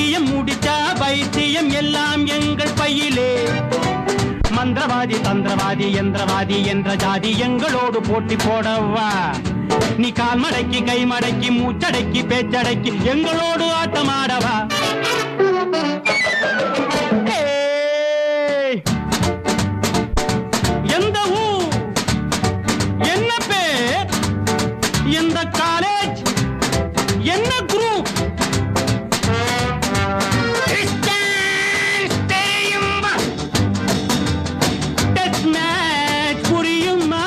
வைத்தியம் முடிச்சா வைத்தியம் எல்லாம் எங்கள் பையிலே. மந்திரவாதி தந்திரவாதி யந்திரவாதி என்ற ஜாதி எங்களோடு போட்டி போடவா. நீ கால் மடக்கி கை மடக்கி மூச்சடக்கி பேச்சடக்கி எங்களோடு ஆட்டமாடவா. எந்த ஊர், என்ன பேர், எந்த காலேஜ், என்ன குரூப் தெரியுமா? டெஸ்ட் மேட்ச் புரியுமா?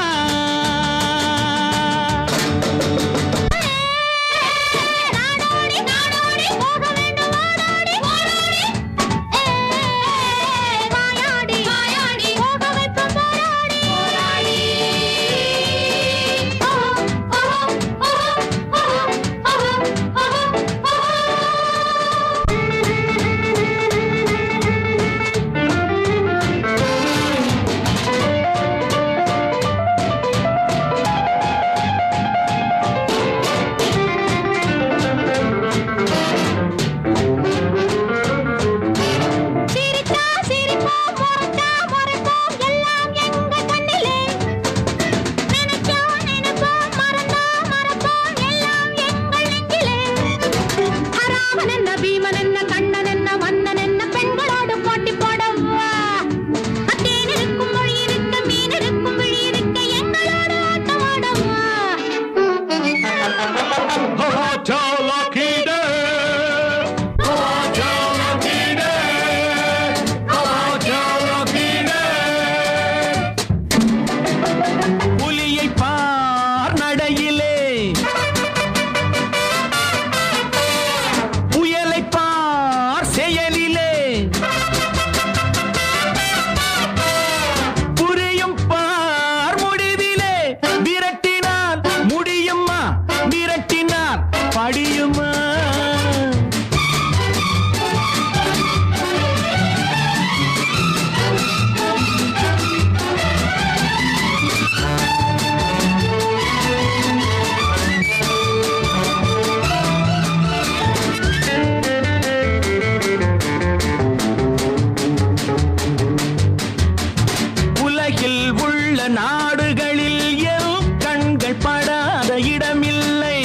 நாடுகளில் என் கண்கள் படாத இடமில்லை.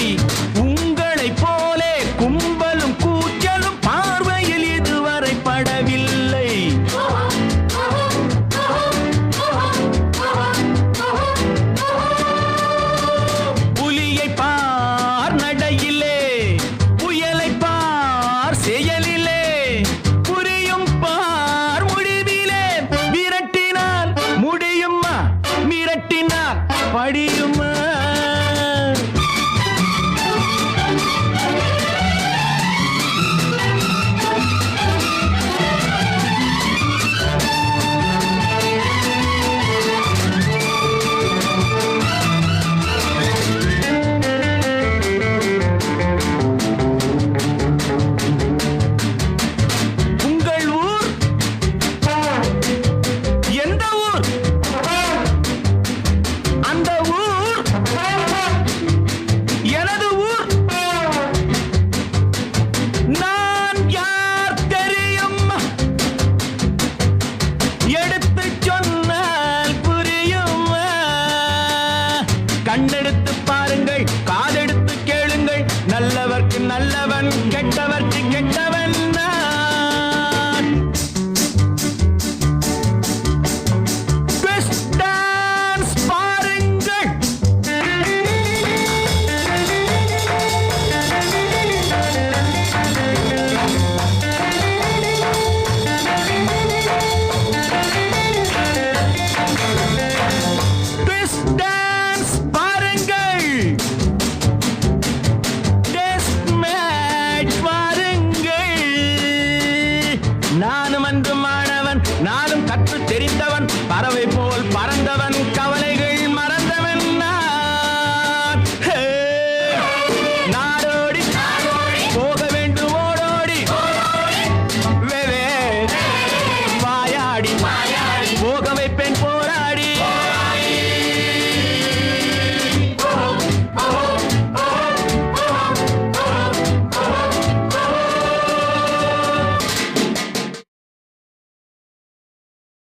உங்களை போலே கும்பலும் கூச்சலும் பார்வையில் இதுவரை படவில்லை. புலியை பார் நடையிலே, புயலை பார் செயலிலே, புரியும் பார் முடிவிலே. விரட்டினால் முடியுமா, மிரட்டினார் படி